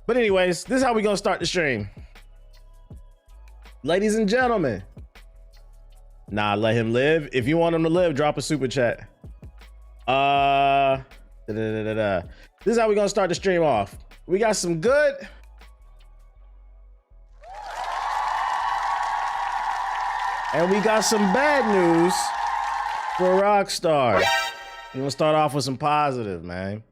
But anyways, this is how we gonna start the stream. Ladies and gentlemen. Nah, let him live. If you want him to live, drop a super chat. This is how we gonna start the stream off. We got some good. And we got some bad news for Rockstar. We're gonna start off with some positive, man.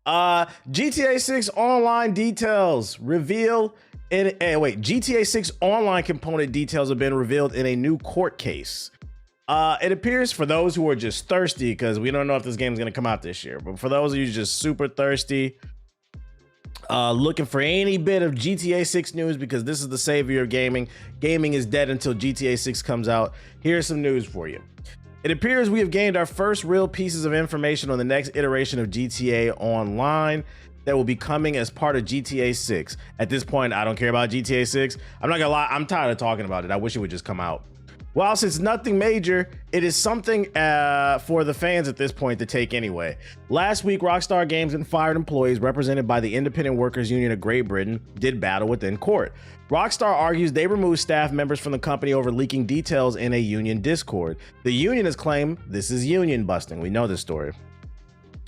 GTA 6 online details reveal in GTA 6 online component details have been revealed in a new court case. It appears, for those who are just thirsty, because we don't know if this game is gonna come out this year, but for those of you just super thirsty, looking for any bit of GTA 6 news, because this is the savior of gaming. Gaming is dead until GTA 6 comes out. Here's some news for you. It appears we have gained our first real pieces of information on the next iteration of GTA Online that will be coming as part of GTA 6. At this point, I don't care about GTA 6. I'm not gonna lie, I'm tired of talking about it. I wish it would just come out. Whilst it's nothing major, it is something for the fans at this point to take anyway. Last week, Rockstar Games and fired employees represented by the Independent Workers Union of Great Britain did battle within court. Rockstar argues they removed staff members from the company over leaking details in a union Discord. The union has claimed this is union busting. We know this story.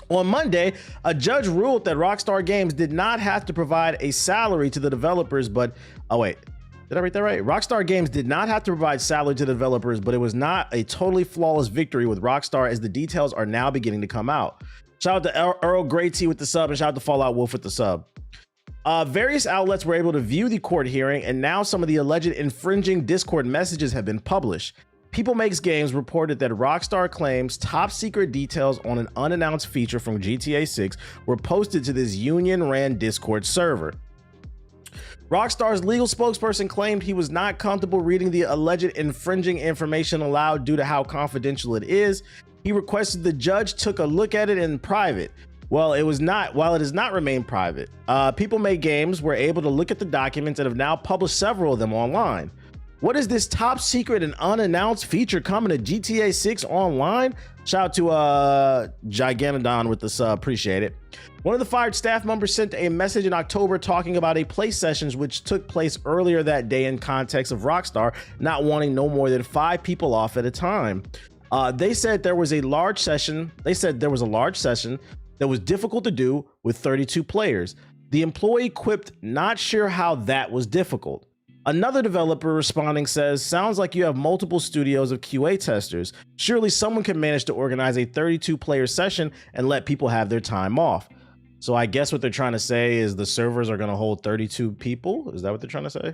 On Monday, a judge ruled that Rockstar Games did not have to provide a salary to the developers, but did I read that right? Rockstar Games did not have to provide salary to the developers, but it was not a totally flawless victory with Rockstar, as the details are now beginning to come out. Shout out to Earl Grey T with the sub, and shout out to Fallout Wolf with the sub. Various outlets were able to view the court hearing, and now some of the alleged infringing Discord messages have been published. People Makes Games reported that Rockstar claims top secret details on an unannounced feature from GTA 6 were posted to this union-ran Discord server. Rockstar's legal spokesperson claimed he was not comfortable reading the alleged infringing information aloud due to how confidential it is. He requested the judge took a look at it in private. While it has not remained private, People Make Games were able to look at the documents and have now published several of them online. What is this top secret and unannounced feature coming to GTA 6 online? Shout out to Gigantodon with the sub, appreciate it. One of the fired staff members sent a message in October talking about a play sessions which took place earlier that day in context of Rockstar not wanting no more than 5 people off at a time. They said there was a large session that was difficult to do with 32 players. The employee quipped, not sure how that was difficult. Another developer responding says, sounds like you have multiple studios of QA testers. Surely someone can manage to organize a 32 player session and let people have their time off. So I guess what they're trying to say is the servers are going to hold 32 people. Is that what they're trying to say?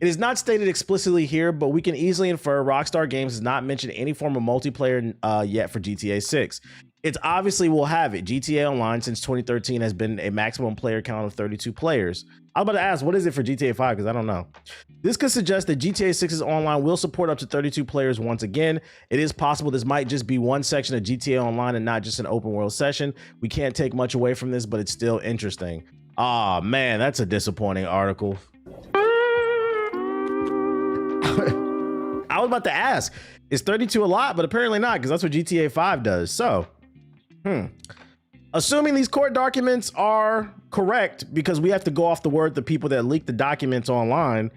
It is not stated explicitly here, but we can easily infer Rockstar Games has not mentioned any form of multiplayer yet for GTA 6. It's obviously will have it. GTA Online since 2013 has been a maximum player count of 32 players. I was about to ask, what is it for GTA 5? Because I don't know. This could suggest that GTA 6's online will support up to 32 players once again. It is possible this might just be one section of GTA Online and not just an open world session. We can't take much away from this, but it's still interesting. Ah, man, that's a disappointing article. I was about to ask, is 32 a lot? But apparently not, because that's what GTA 5 does. So, assuming these court documents are correct, because we have to go off the word the people that leaked the documents online,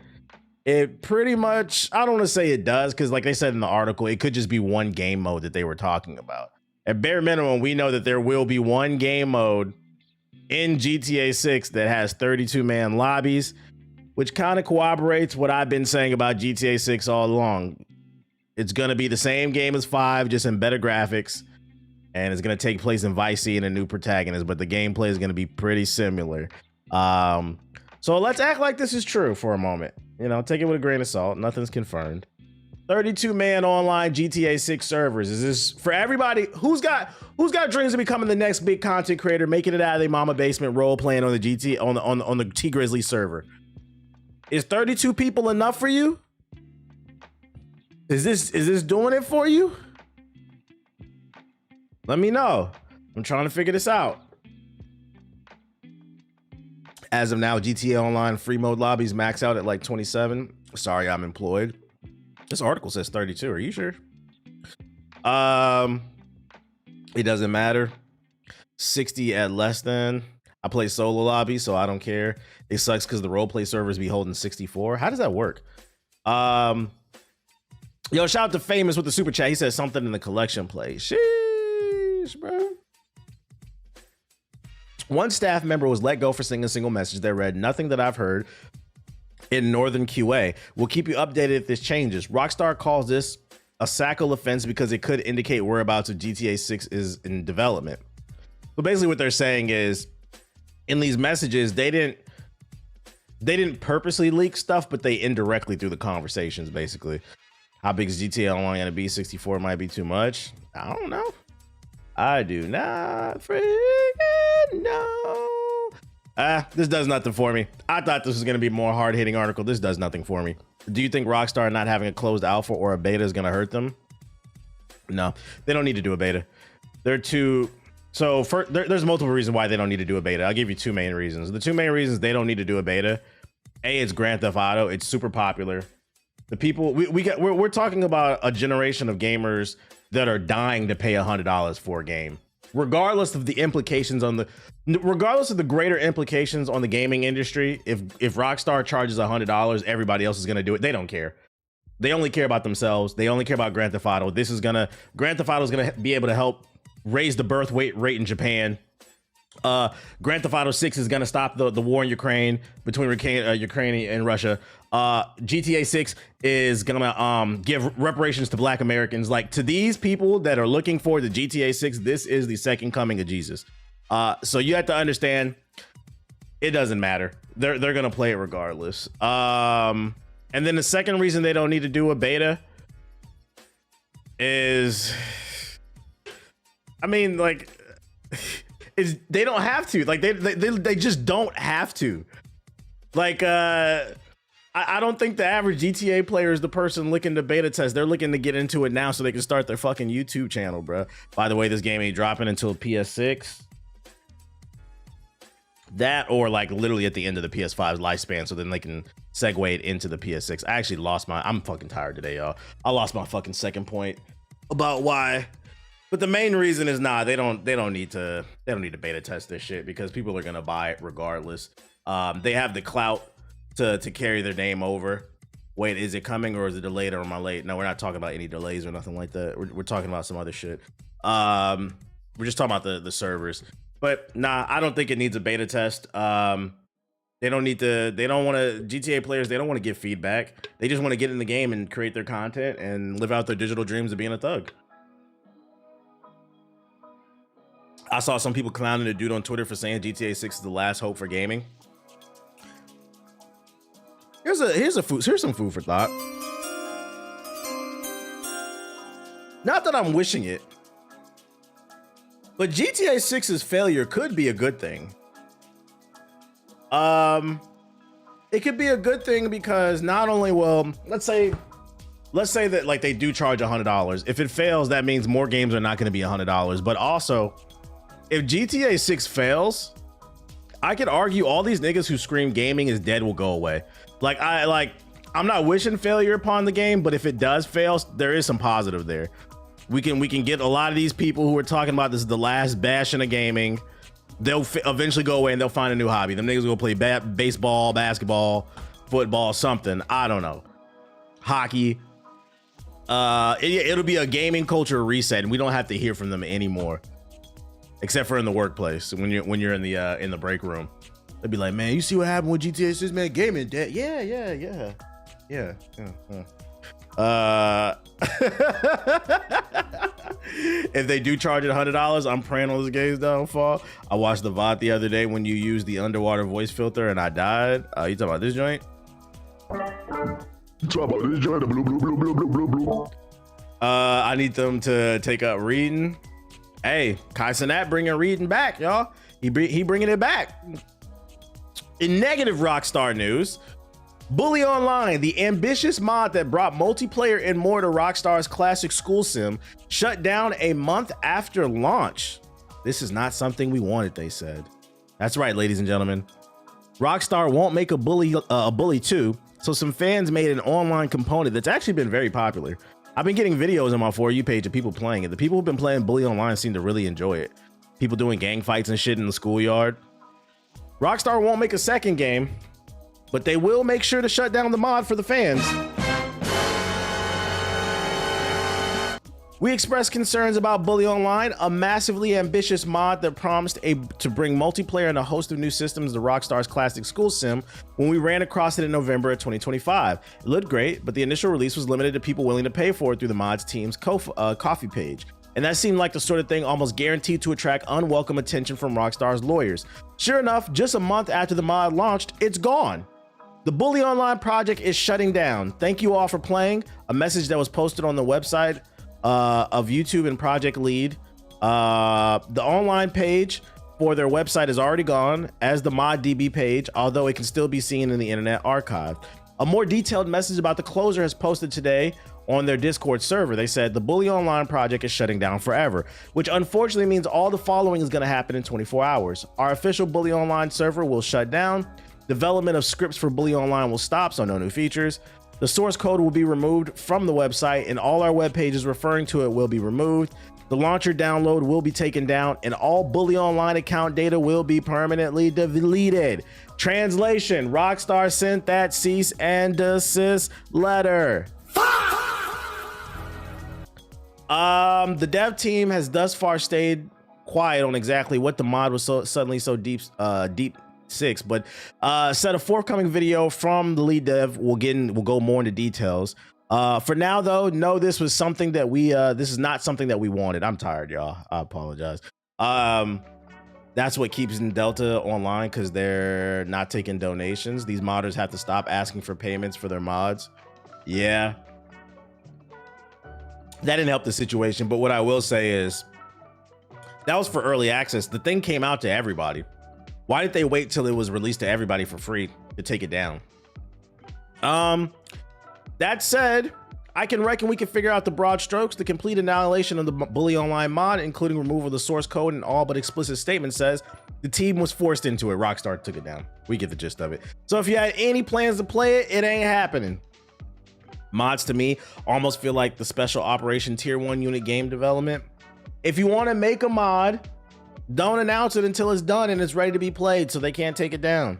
it pretty much, I don't want to say it does, because like they said in the article, it could just be one game mode that they were talking about. At bare minimum, we know that there will be one game mode in GTA 6 that has 32-man lobbies, which kind of corroborates what I've been saying about GTA 6 all along. It's going to be the same game as 5, just in better graphics. And it's going to take place in Vice City and a new protagonist, but the gameplay is going to be pretty similar. So let's act like this is true for a moment. You know, take it with a grain of salt. Nothing's confirmed. 32-man online GTA 6 servers. Is this for everybody? Who's got dreams of becoming the next big content creator, making it out of their mama basement, role playing on the GT on the T Grizzly server? Is 32 people enough for you? Is this doing it for you? Let me know. I'm trying to figure this out. As of now, GTA Online free mode lobbies max out at like 27. Sorry, I'm employed. This article says 32. Are you sure? It doesn't matter. 60 at less than. I play solo lobby, so I don't care. It sucks because the roleplay servers be holding 64. How does that work? Yo, shout out to Famous with the super chat. He said something in the collection play. Sheesh, bro. One staff member was let go for sending a single message that read, "Nothing that I've heard in Northern QA. We'll keep you updated if this changes." Rockstar calls this a SACL offense because it could indicate whereabouts of GTA 6 is in development. So basically what they're saying is, in these messages, they didn't purposely leak stuff, but they indirectly through the conversations, basically. How big is GTA Online gonna be? 64 might be too much. I don't know. I do not freaking know. This does nothing for me. I thought this was gonna be a more hard-hitting article. This does nothing for me. Do you think Rockstar not having a closed alpha or a beta is gonna hurt them? No, they don't need to do a beta. They're too... So there's multiple reasons why they don't need to do a beta. I'll give you two main reasons. The two main reasons they don't need to do a beta: A, it's Grand Theft Auto. It's super popular. The people we're talking about a generation of gamers that are dying to pay $100 for a game, regardless of the implications on regardless of the greater implications on the gaming industry. If Rockstar charges $100, everybody else is gonna do it. They don't care. They only care about themselves. They only care about Grand Theft Auto. Grand Theft Auto is gonna be able to help raise the birth rate in Japan. Grand Theft Auto 6 is gonna stop the war in Ukraine between Ukraine and Russia. GTA 6 is gonna give reparations to Black Americans. Like, to these people that are looking forward to GTA 6, this is the second coming of Jesus. So you have to understand, it doesn't matter. They're gonna play it regardless. And then the second reason they don't need to do a beta is, I mean, like, is they don't have to. Like, they just don't have to. Like, I don't think the average GTA player is the person looking to beta test. They're looking to get into it now so they can start their fucking YouTube channel, bro. By the way, this game ain't dropping until PS6. That, or like literally at the end of the PS5's lifespan, so then they can segue it into the PS6. I actually lost I'm fucking tired today, y'all. I lost my fucking second point about why. But the main reason is, they don't need to beta test this shit because people are gonna buy it regardless. They have the clout to carry their name over. Wait, is it coming or is it delayed or am I late? No, we're not talking about any delays or nothing like that. We're talking about some other shit. We're just talking about the servers. But nah, I don't think it needs a beta test. They don't want to, GTA players, they don't want to give feedback. They just want to get in the game and create their content and live out their digital dreams of being a thug. I saw some people clowning a dude on Twitter for saying GTA 6 is the last hope for gaming. Here's some food for thought. Not that I'm wishing it, but GTA 6's failure could be a good thing. It could be a good thing because not only will, let's say that like they do charge $100. If it fails, that means more games are not going to be $100. But also, if GTA 6 fails, I could argue all these niggas who scream gaming is dead will go away. I'm not wishing failure upon the game, but if it does fail, there is some positive there. We can get a lot of these people who are talking about this is the last bastion of gaming. They'll eventually go away and they'll find a new hobby. Them niggas will play baseball, basketball, football, something. I don't know. Hockey. It'll be a gaming culture reset, and we don't have to hear from them anymore, except for in the workplace when you're in the break room. They'd be like, man, you see what happened with GTA 6, man? Gaming dead. Yeah. If they do charge it $100, I'm praying on this game's downfall. I watched the VOD the other day when you used the underwater voice filter and I died. You talking about this joint? I need them to take up reading. Hey, Kai Cenat bringing reading back, y'all. He bringing it back. In negative Rockstar news, Bully Online, the ambitious mod that brought multiplayer and more to Rockstar's classic school sim, shut down a month after launch. This is not something we wanted, they said. That's right, ladies and gentlemen. Rockstar won't make a Bully 2, so some fans made an online component that's actually been very popular. I've been getting videos on my For You page of people playing it. The people who've been playing Bully Online seem to really enjoy it. People doing gang fights and shit in the schoolyard. Rockstar won't make a second game, but they will make sure to shut down the mod for the fans. We expressed concerns about Bully Online, a massively ambitious mod that promised to bring multiplayer and a host of new systems to Rockstar's classic school sim when we ran across it in November of 2025. It looked great, but the initial release was limited to people willing to pay for it through the mod's team's coffee page. And that seemed like the sort of thing almost guaranteed to attract unwelcome attention from Rockstar's lawyers. Sure enough, just a month after the mod launched, it's gone. The Bully Online project is shutting down. Thank you all for playing. A message that was posted on the website of YouTube and Project Lead. The online page for their website is already gone, as the ModDB page, although it can still be seen in the Internet Archive. A more detailed message about the closure has posted today on their Discord server. They said the Bully Online project is shutting down forever, which unfortunately means all the following is going to happen in 24 hours. Our official Bully Online server will shut down. Development of scripts for Bully Online will stop, so no new features. The source code will be removed from the website, and all our web pages referring to it will be removed. The launcher download will be taken down, and all Bully Online account data will be permanently deleted. Translation: Rockstar sent that cease and desist letter. The dev team has thus far stayed quiet on exactly what the mod was suddenly so deep six, but said a forthcoming video from the lead dev will go more into details. For now though, no, this was something that this is not something that we wanted. I'm tired, y'all. I apologize. That's what keeps Delta online, because they're not taking donations. These modders have to stop asking for payments for their mods. Yeah, that didn't help the situation, but what I will say is that was for early access. The thing came out to everybody. Why did they wait till it was released to everybody for free to take it down? That said, I can reckon we can figure out the broad strokes. The complete annihilation of the Bully Online mod, including removal of the source code and all but explicit statement, says the team was forced into it. Rockstar took it down. We get the gist of it. So if you had any plans to play it, it ain't happening. Mods to me almost feel like the special operation tier 1 unit game development. If you want to make a mod, don't announce it until it's done and it's ready to be played, so they can't take it down.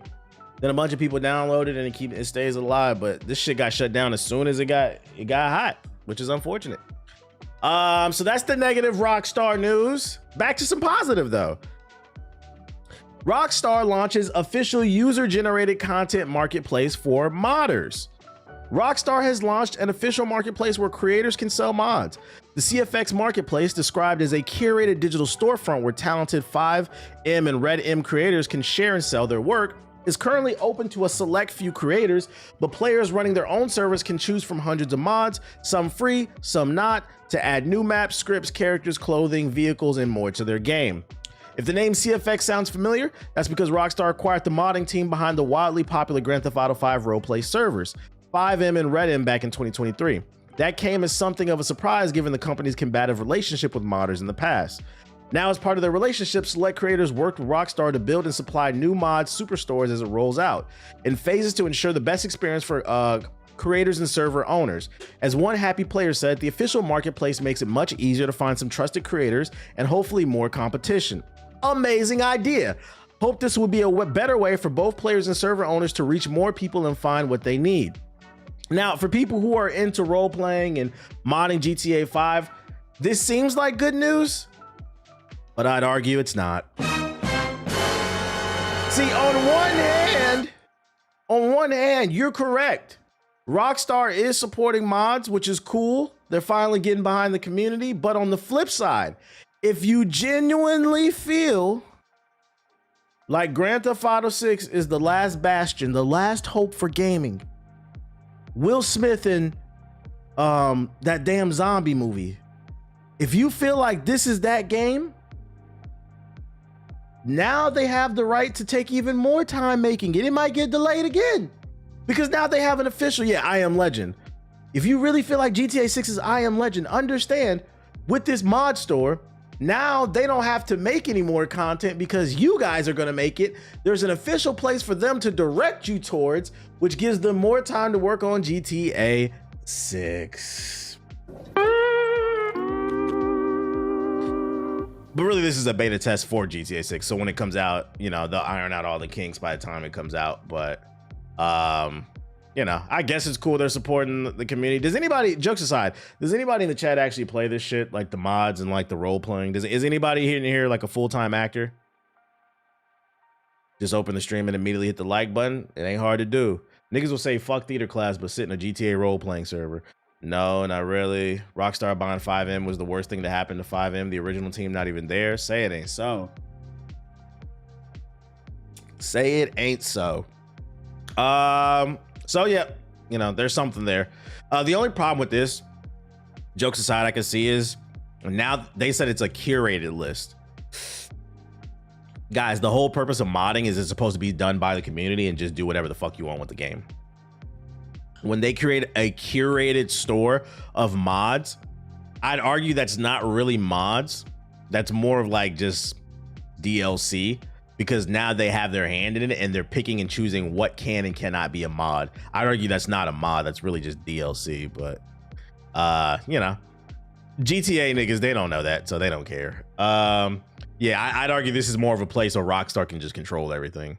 Then a bunch of people download it and it stays alive. But this shit got shut down as soon as it got hot, which is unfortunate. So that's the negative Rockstar news. Back to some positive though. Rockstar launches official user-generated content marketplace for modders. Rockstar has launched an official marketplace where creators can sell mods. The CFX Marketplace, described as a curated digital storefront where talented 5M and Red M creators can share and sell their work, is currently open to a select few creators, but players running their own servers can choose from hundreds of mods, some free, some not, to add new maps, scripts, characters, clothing, vehicles, and more to their game. If the name CFX sounds familiar, that's because Rockstar acquired the modding team behind the wildly popular Grand Theft Auto 5 roleplay servers, 5M and Red M, back in 2023. That came as something of a surprise given the company's combative relationship with modders in the past. Now, as part of their relationship, select creators worked with Rockstar to build and supply new mod superstores as it rolls out, in phases to ensure the best experience for creators and server owners. As one happy player said, the official marketplace makes it much easier to find some trusted creators and hopefully more competition. Amazing idea. Hope this will be a better way for both players and server owners to reach more people and find what they need. Now, for people who are into role-playing and modding GTA 5, this seems like good news, but I'd argue it's not. See, on one hand, you're correct. Rockstar is supporting mods, which is cool. They're finally getting behind the community. But on the flip side, if you genuinely feel like Grand Theft Auto 6 is the last bastion, the last hope for gaming, Will Smith in that damn zombie movie, if you feel like this is that game, now they have the right to take even more time making it. It might get delayed again because now they have an official, I Am Legend. If you really feel like GTA 6 is I Am Legend, understand with this mod store, now they don't have to make any more content because you guys are going to make it. There's an official place for them to direct you towards, which gives them more time to work on GTA 6. But really, this is a beta test for GTA 6. So when it comes out, you know, they'll iron out all the kinks by the time it comes out. But, you know, I guess it's cool they're supporting the community. Does anybody, jokes aside, does anybody in the chat actually play this shit? Like the mods and like the role playing? Is anybody here like a full-time actor? Just open the stream and immediately hit the like button. It ain't hard to do. Niggas will say fuck theater class, but sit in a GTA role playing server. No, not really. Rockstar buying 5M was the worst thing to happen to 5M. The original team not even there. Say it ain't so. Say it ain't so. So yeah, you know, there's something there. The only problem with this, jokes aside, I can see is now they said it's a curated list. Guys, the whole purpose of modding is it's supposed to be done by the community and just do whatever the fuck you want with the game. When they create a curated store of mods, I'd argue that's not really mods. That's more of like just DLC, because now they have their hand in it and they're picking and choosing what can and cannot be a mod. I'd argue that's not a mod. That's really just DLC. But, you know, GTA niggas, they don't know that, so they don't care. Yeah, I'd argue this is more of a place where Rockstar can just control everything.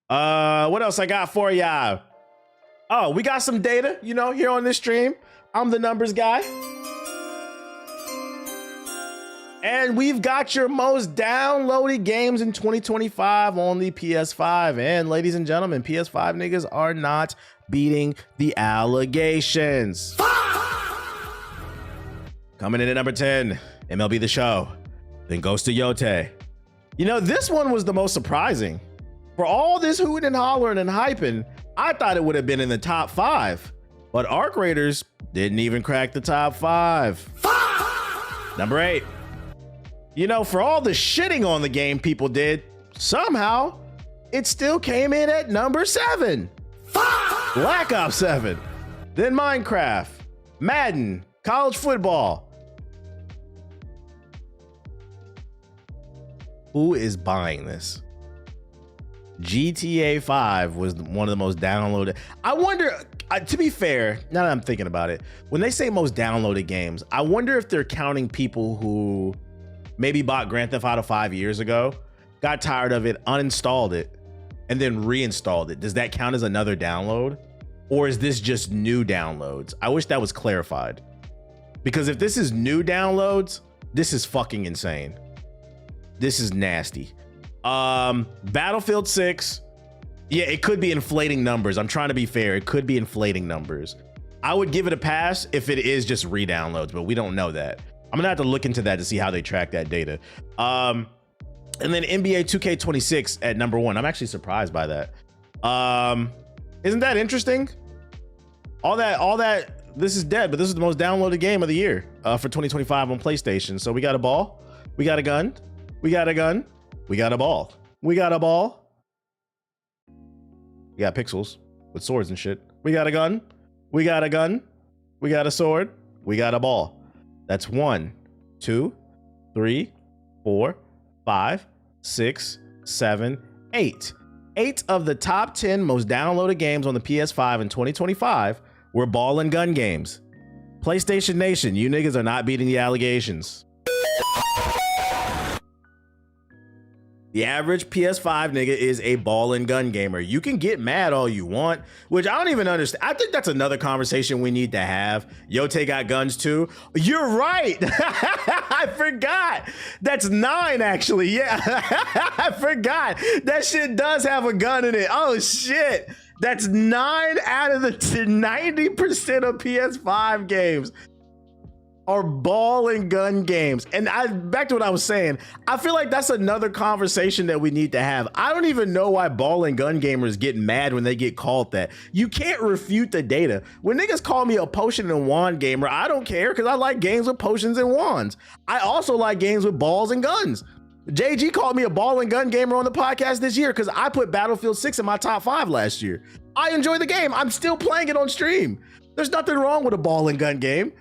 What else I got for ya? Oh, we got some data, you know, here on this stream. I'm the numbers guy. And we've got your most downloaded games in 2025 on the PS5. And ladies and gentlemen, PS5 niggas are not beating the allegations. Coming in at number 10, MLB The Show. Then goes to Yote. You know, this one was the most surprising. For all this hooting and hollering and hyping, I thought it would have been in the top 5, but Arc Raiders didn't even crack the top 5. Number 8. You know, for all the shitting on the game people did, somehow it still came in at number 7. Black Ops 7. Then Minecraft, Madden, college football. Who is buying this? GTA 5 was one of the most downloaded. I wonder, to be fair, now that I'm thinking about it, when they say most downloaded games, I wonder if they're counting people who maybe bought Grand Theft Auto 5 years ago, got tired of it, uninstalled it, and then reinstalled it. Does that count as another download? Or is this just new downloads? I wish that was clarified. Because if this is new downloads, this is fucking insane. This is nasty. Battlefield 6, yeah, it could be inflating numbers. I'm trying to be fair. It could be inflating numbers. I would give it a pass if it is just re-downloads, but we don't know that. I'm gonna have to look into that to see how they track that data. And then NBA 2K26 at number 1. I'm actually surprised by that. Isn't that interesting? All that, this is dead, but this is the most downloaded game of the year for 2025 on PlayStation. So we got a ball, we got a gun, we got a gun, we got a ball. We got a ball. We got pixels with swords and shit. We got a gun. We got a gun. We got a sword. We got a ball. That's 1, 2, 3, 4, 5, 6, 7, 8. 8 of the top 10 most downloaded games on the PS5 in 2025 were ball and gun games. PlayStation Nation, you niggas are not beating the allegations. The average PS5 nigga is a ball and gun gamer. You can get mad all you want, which I don't even understand. I think that's another conversation we need to have. Yote got guns too. You're right. I forgot. That's 9 actually. Yeah, I forgot. That shit does have a gun in it. Oh shit. That's 9 out of the 90% of PS5 games are ball and gun games. And back to what I was saying, I feel like that's another conversation that we need to have. I don't even know why ball and gun gamers get mad when they get called that. You can't refute the data. When niggas call me a potion and wand gamer, I don't care because I like games with potions and wands. I also like games with balls and guns. JG called me a ball and gun gamer on the podcast this year because I put Battlefield 6 in my top 5 last year. I enjoy the game. I'm still playing it on stream. There's nothing wrong with a ball and gun game.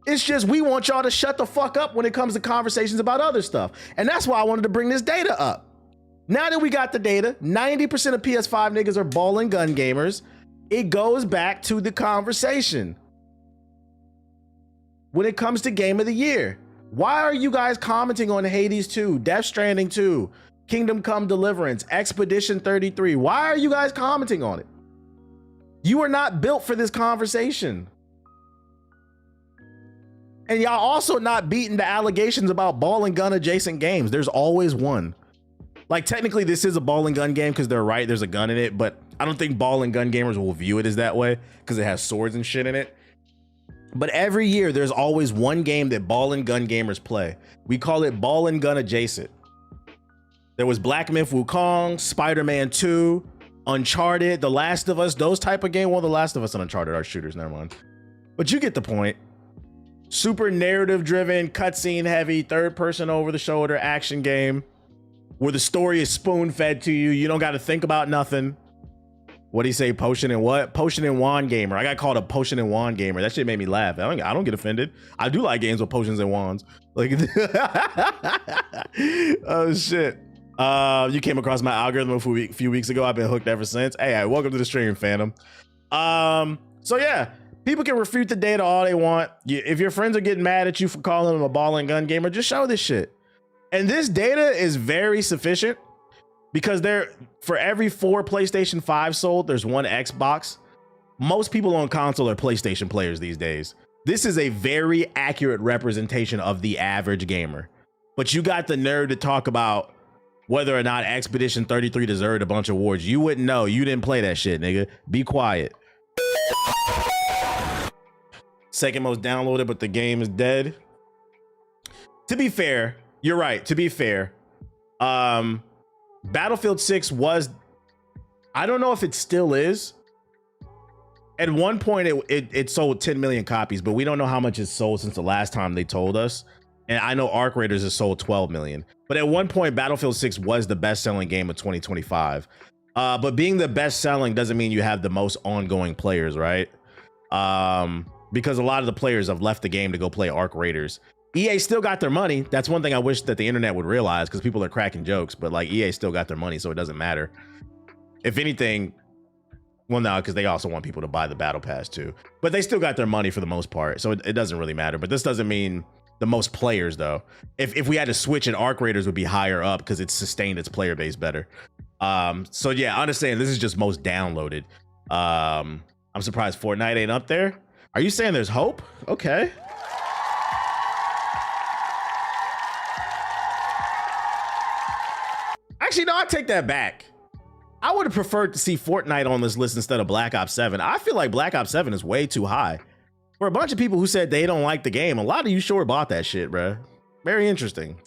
It's just we want y'all to shut the fuck up when it comes to conversations about other stuff. And that's why I wanted to bring this data up. Now that we got the data, 90% of PS5 niggas are ball and gun gamers. It goes back to the conversation. When it comes to game of the year, Why are you guys commenting on Hades 2, Death Stranding 2, Kingdom Come Deliverance, Expedition 33? Why are you guys commenting on it? You are not built for this conversation. And y'all also not beating the allegations about ball and gun adjacent games. There's always one. Like, technically this is a ball and gun game because they're right, there's a gun in it, but I don't think ball and gun gamers will view it as that way because it has swords and shit in it. But every year there's always one game that ball and gun gamers play. We call it ball and gun adjacent. There was Black Myth Wukong, Spider-Man 2, Uncharted, The Last of Us, those type of game. Well, The Last of Us and Uncharted are shooters, never mind. But you get the point. Super narrative driven, cutscene heavy, third person over the shoulder action game where the story is spoon fed to you. You don't got to think about nothing. What do you say? Potion and what? Potion and wand gamer. I got called a potion and wand gamer. That shit made me laugh. I don't get offended. I do like games with potions and wands. Like, oh shit. You came across my algorithm a few weeks ago. I've been hooked ever since. Hey, welcome to the stream, Phantom. So yeah, people can refute the data all they want. If your friends are getting mad at you for calling them a ball and gun gamer, just show this shit. And this data is very sufficient. Because for every 4 PlayStation 5 sold, there's 1 Xbox. Most people on console are PlayStation players these days. This is a very accurate representation of the average gamer. But you got the nerve to talk about whether or not Expedition 33 deserved a bunch of awards. You wouldn't know. You didn't play that shit, nigga. Be quiet. Second most downloaded, but the game is dead. To be fair, you're right. To be fair, Battlefield 6 was, I don't know if it still is. At one point it sold 10 million copies, but we don't know how much it's sold since the last time they told us. And I know Arc Raiders has sold 12 million. But at one point Battlefield 6 was the best selling game of 2025. But being the best selling doesn't mean you have the most ongoing players, right? Because a lot of the players have left the game to go play Arc Raiders. EA still got their money. That's one thing I wish that the internet would realize, because people are cracking jokes, but like EA still got their money, so it doesn't matter. If anything, well, no, because they also want people to buy the battle pass too, but they still got their money for the most part, so it doesn't really matter. But this doesn't mean the most players though. If we had to switch it, Arc Raiders would be higher up because it's sustained its player base better. So yeah, I understand this is just most downloaded. I'm surprised Fortnite ain't up there. Are you saying there's hope? Okay. Actually, no, I take that back. I would have preferred to see Fortnite on this list instead of Black Ops 7. I feel like Black Ops 7 is way too high. For a bunch of people who said they don't like the game, a lot of you sure bought that shit, bro. Very interesting.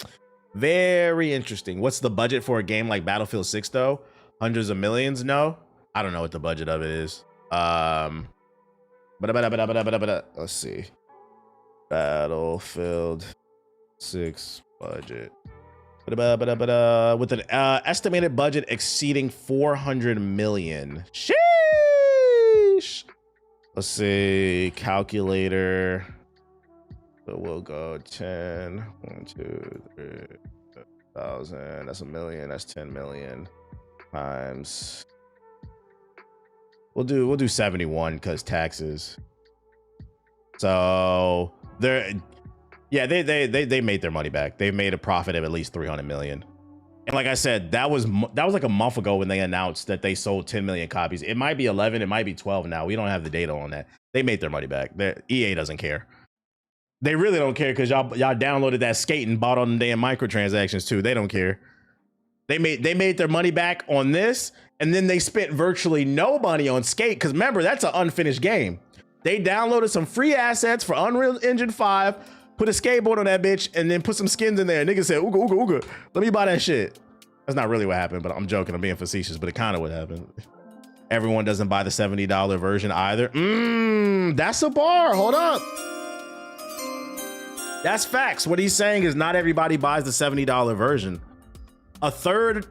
Very interesting. What's the budget for a game like Battlefield 6 though? Hundreds of millions? No, I don't know what the budget of it is. Let's see. Battlefield 6 budget. With an estimated budget exceeding 400 million. Sheesh. Let's see. Calculator. So we'll go 10. 1, 2, 3. 1,000. That's a million. That's 10 million times. We'll do 71 because taxes. So they're. Yeah, they made their money back. They made a profit of at least 300 million. And like I said, that was like a month ago when they announced that they sold 10 million copies. It might be 11, it might be 12 now. We don't have the data on that. They made their money back. EA doesn't care. They really don't care because y'all downloaded that skate and bought on the damn microtransactions too. They don't care. They made their money back on this, and then they spent virtually no money on skate because remember, that's an unfinished game. They downloaded some free assets for Unreal Engine 5, put a skateboard on that bitch, and then put some skins in there. Niggas said, ooga, ooga, ooga. Let me buy that shit. That's not really what happened, but I'm joking. I'm being facetious, but it kind of what happened. Everyone doesn't buy the $70 version either. That's a bar. Hold up. That's facts. What he's saying is not everybody buys the $70 version. A third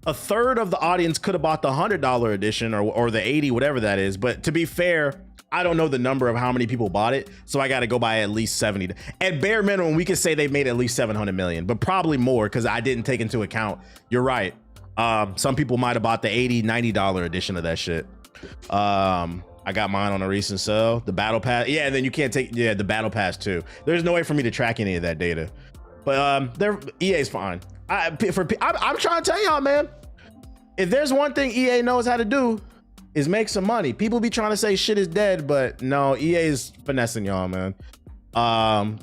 of the audience could have bought the $100 edition or the 80, whatever that is. But to be fair, I don't know the number of how many people bought it, so I got to go by at least 70. At bare minimum, we could say they made at least 700 million, but probably more because I didn't take into account. You're right. Some people might have bought the $80, $90 edition of that shit. I I got mine on a recent sale. The battle pass, yeah, and then you can't take the battle pass too. There's no way for me to track any of that data. But EA's fine. I'm trying to tell y'all, man. If there's one thing EA knows how to do, is make some money. People be trying to say shit is dead, but no, EA is finessing y'all, man.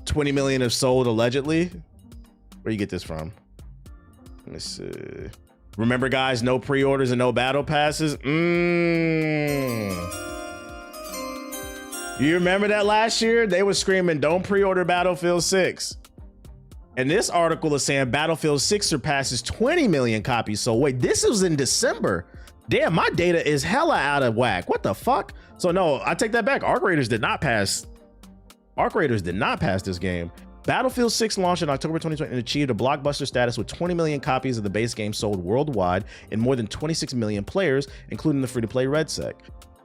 20 million have sold allegedly. Where you get this from? Let me see. Remember, guys, no pre-orders and no battle passes. You remember that last year? They were screaming, don't pre-order Battlefield 6. And this article is saying Battlefield 6 surpasses 20 million copies. So wait, this was in December. Damn, my data is hella out of whack. What the fuck? So no, I take that back. Arc Raiders did not pass. Arc Raiders did not pass this game. Battlefield 6 launched in October 2020 and achieved a blockbuster status with 20 million copies of the base game sold worldwide and more than 26 million players, including the free-to-play RedSec.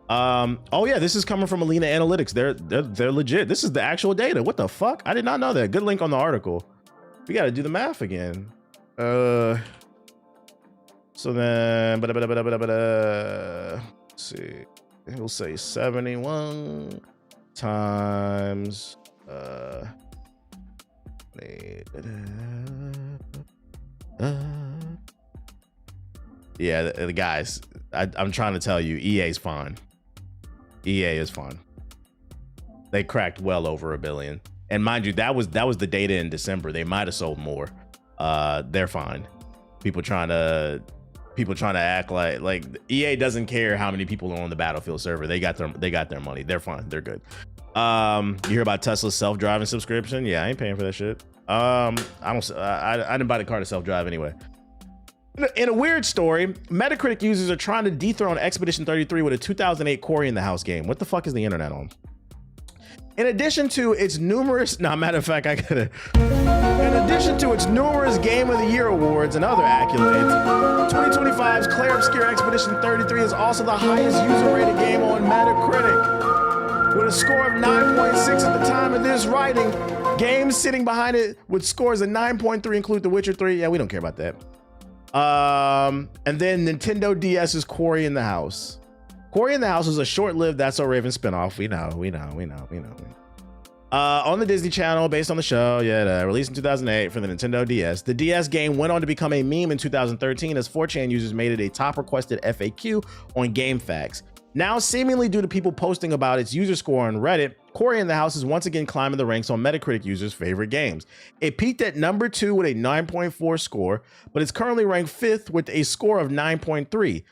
Oh yeah, this is coming from Alina Analytics. They're legit. This is the actual data. What the fuck? I did not know that. Good link on the article. We got to do the math again. So then, let's see. We'll say 71 times. Yeah, the guys. I'm trying to tell you, EA's fine. EA is fine. They cracked well over 1 billion. And mind you, that was the data in December. They might have sold more. They're fine. People trying to act like EA doesn't care how many people are on the Battlefield server. They got their money. They're fine. They're good. You hear about Tesla's self-driving subscription? Yeah, I ain't paying for that shit. I didn't buy the car to self-drive anyway. In a weird story, Metacritic users are trying to dethrone Expedition 33 with a 2008 Quarry in the House game. What the fuck is the internet on? In addition to its numerous Game of the Year awards and other accolades, 2025's Clair Obscure Expedition 33 is also the highest user-rated game on Metacritic, with a score of 9.6 at the time of this writing. Games sitting behind it with scores of 9.3 include The Witcher 3. Yeah, we don't care about that. And then Nintendo DS's Quarry in the House. Quarry in the House was a short-lived That's So Raven spinoff. We know. On the Disney Channel, based on the show, released in 2008 for the Nintendo DS. The DS game went on to become a meme in 2013 as 4chan users made it a top-requested FAQ on GameFAQs. Now, seemingly due to people posting about its user score on Reddit, Quarry in the House is once again climbing the ranks on Metacritic users' favorite games. It peaked at number 2 with a 9.4 score, but it's currently ranked 5th with a score of 9.3.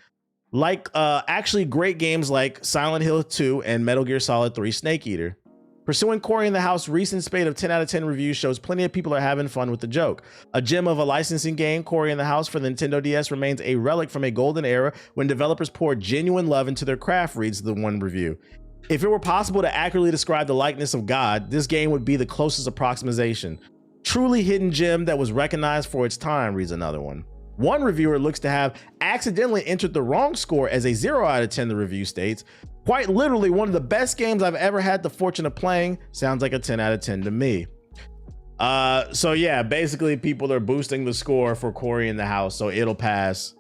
Like actually great games like Silent Hill 2 and Metal Gear Solid 3 Snake Eater. Pursuing Quarry in the House, recent spate of 10 out of 10 reviews shows plenty of people are having fun with the joke. A gem of a licensing game, Quarry in the House for the Nintendo DS remains a relic from a golden era when developers poured genuine love into their craft, reads the one review. If it were possible to accurately describe the likeness of God, this game would be the closest approximation. Truly hidden gem that was recognized for its time, reads another one. One reviewer looks to have accidentally entered the wrong score as a 0 out of 10, the review states. Quite literally, one of the best games I've ever had the fortune of playing. Sounds like a 10 out of 10 to me. So yeah, basically people are boosting the score for Quarry in the House, so it'll pass.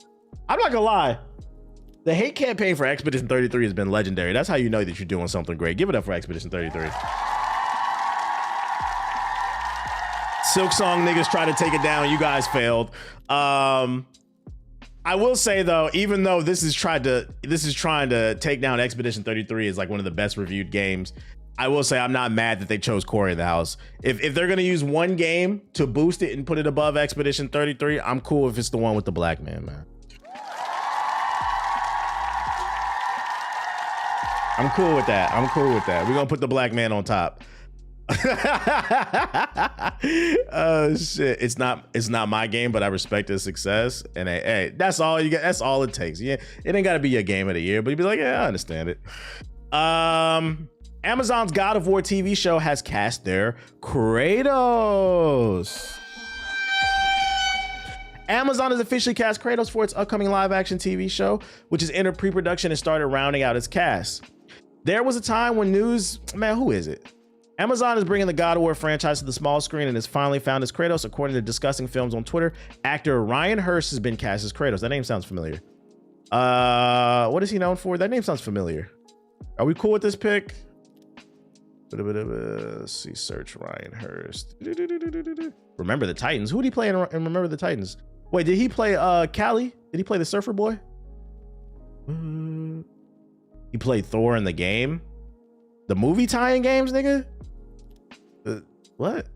I'm not gonna lie. The hate campaign for Expedition 33 has been legendary. That's how you know that you're doing something great. Give it up for Expedition 33. Silk Song niggas tried to take it down. You guys failed. I will say though, even though this is trying to take down Expedition 33 as like one of the best reviewed games, I will say I'm not mad that they chose Quarry in the House. If they're gonna use one game to boost it and put it above Expedition 33, I'm cool if it's the one with the black man. I'm cool with that. We're gonna put the black man on top. Oh shit, it's not my game, but I respect his success, and hey, that's all you get. That's all it takes. Yeah, it ain't gotta be your game of the year, but you'd be like, yeah, I understand it. Amazon's God of War TV show has cast their Kratos. Amazon has officially cast Kratos for its upcoming live action TV show, which is entered pre-production and started rounding out its cast. There was a time when who is it? Amazon is bringing the God of War franchise to the small screen and has finally found its Kratos. According to Discussing Films on Twitter, actor Ryan Hurst has been cast as Kratos. That name sounds familiar. What is he known for? That name sounds familiar. Are we cool with this pick? Let's see, search Ryan Hurst. Remember the Titans. Who did he play in Remember the Titans? Wait, did he play Callie? Did he play the Surfer Boy? He played Thor in the game? The movie tie-in games, nigga? What?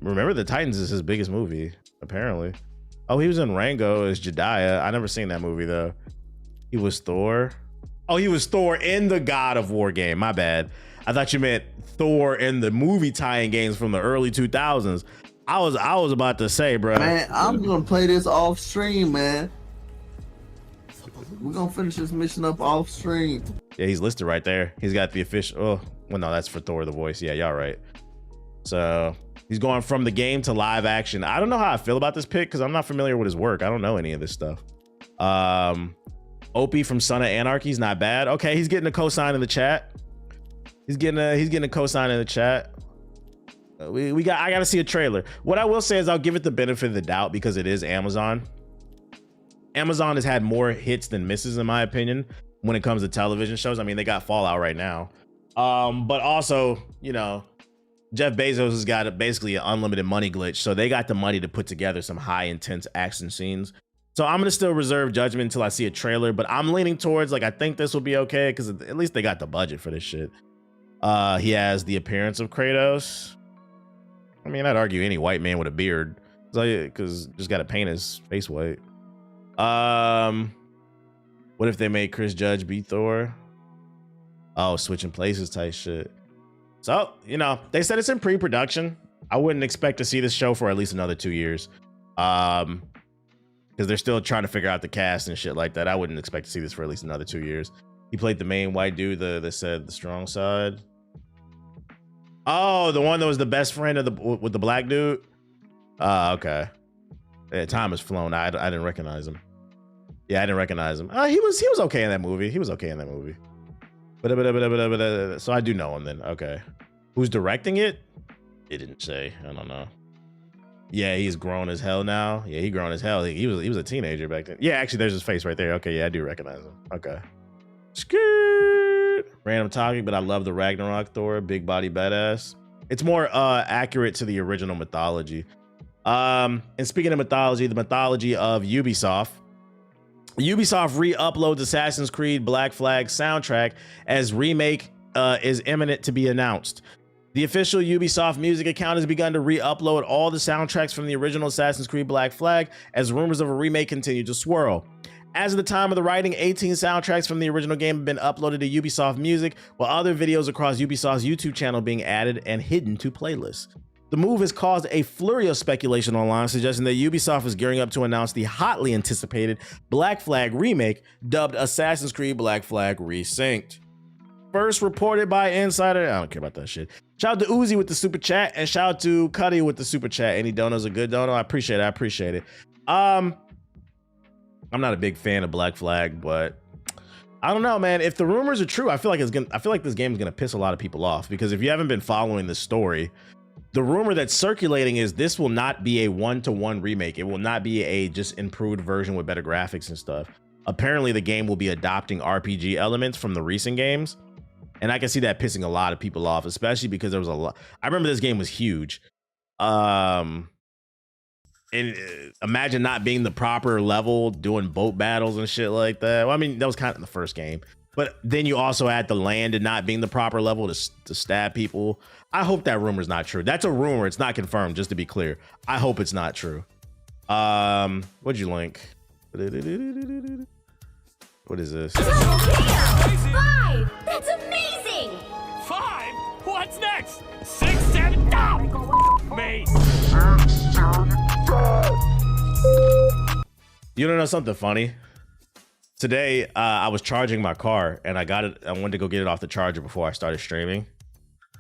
Remember the Titans is his biggest movie, apparently. Oh, he was in Rango as Jediah. I never seen that movie, though. He was Thor. Oh, he was Thor in the God of War game. My bad. I thought you meant Thor in the movie tie-in games from the early 2000s. I was about to say, bro. Man, I'm gonna play this off stream, man. We're gonna finish this mission up off stream. Yeah, he's listed right there. He's got the official. Oh, well, no, that's for Thor the voice. Yeah, y'all right. So he's going from the game to live action. I don't know how I feel about this pick because I'm not familiar with his work. I don't know any of this stuff. Opie from Son of Anarchy's not bad. Okay, he's getting a cosign in the chat. He's getting a cosign in the chat. I gotta see a trailer. What I will say is I'll give it the benefit of the doubt because it is Amazon. Amazon has had more hits than misses, in my opinion, when it comes to television shows. I mean, they got Fallout right now. But also, you know, Jeff Bezos has got basically an unlimited money glitch. So they got the money to put together some high intense action scenes. So I'm going to still reserve judgment until I see a trailer, but I'm leaning towards like, I think this will be okay because at least they got the budget for this shit. He has the appearance of Kratos. I mean, I'd argue any white man with a beard because just got to paint his face white. What if they made Chris Judge be Thor? Oh, switching places type shit. So, you know, they said it's in pre-production. I wouldn't expect to see this show for at least another 2 years. Because they're still trying to figure out the cast and shit like that. I wouldn't expect to see this for at least another 2 years. He played the main white dude that said the strong side. Oh, the one that was the best friend of with the black dude. Okay. Yeah, time has flown. I didn't recognize him. Yeah, I didn't recognize him. He was okay in that movie. He was okay in that movie. But so I do know him then. Okay. Who's directing it? It didn't say. I don't know. Yeah, he's grown as hell now. Yeah, he grown as hell. He was a teenager back then. Yeah, actually, there's his face right there. Okay, yeah, I do recognize him. Okay. Skirt. Random topic, but I love the Ragnarok Thor. Big body badass. It's more accurate to the original mythology. And speaking of mythology, the mythology of Ubisoft. Ubisoft re-uploads Assassin's Creed Black Flag soundtrack as remake is imminent to be announced. The official Ubisoft music account has begun to re-upload all the soundtracks from the original Assassin's Creed Black Flag as rumors of a remake continue to swirl. As of the time of the writing, 18 soundtracks from the original game have been uploaded to Ubisoft Music, while other videos across Ubisoft's YouTube channel being added and hidden to playlists. The move has caused a flurry of speculation online, suggesting that Ubisoft is gearing up to announce the hotly anticipated Black Flag remake, dubbed Assassin's Creed Black Flag Resynced. First reported by Insider. I don't care about that shit. Shout out to Uzi with the super chat, and shout out to Cuddy with the super chat. Any dono's a good dono. I appreciate it. I'm not a big fan of Black Flag, but I don't know, man. If the rumors are true, I feel like this game is gonna piss a lot of people off, because if you haven't been following this story, the rumor that's circulating is this will not be a one-to-one remake. It will not be a just improved version with better graphics and stuff. Apparently, the game will be adopting RPG elements from the recent games. And I can see that pissing a lot of people off, especially because there was a lot. I remember this game was huge. And imagine not being the proper level, doing boat battles and shit like that. Well, I mean, that was kind of in the first game. But then you also add the land and not being the proper level to stab people. I hope that rumor's not true. That's a rumor. It's not confirmed, just to be clear. I hope it's not true. What'd you link? What is this? 5! That's amazing! 5? What's next? 6, 7, down! Me! You don't know something funny? Today, I was charging my car and I wanted to go get it off the charger before I started streaming.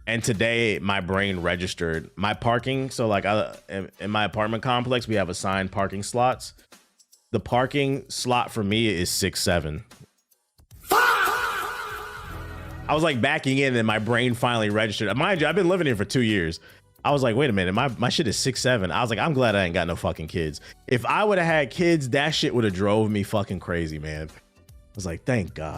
And today my brain registered my parking. So like in my apartment complex, we have assigned parking slots. The parking slot for me is 6-7. I was like backing in and my brain finally registered. Mind you, I've been living here for 2 years. I was like, wait a minute, my shit is 6-7. I was like, I'm glad I ain't got no fucking kids. If I would have had kids, that shit would have drove me fucking crazy, man. I was like, thank God.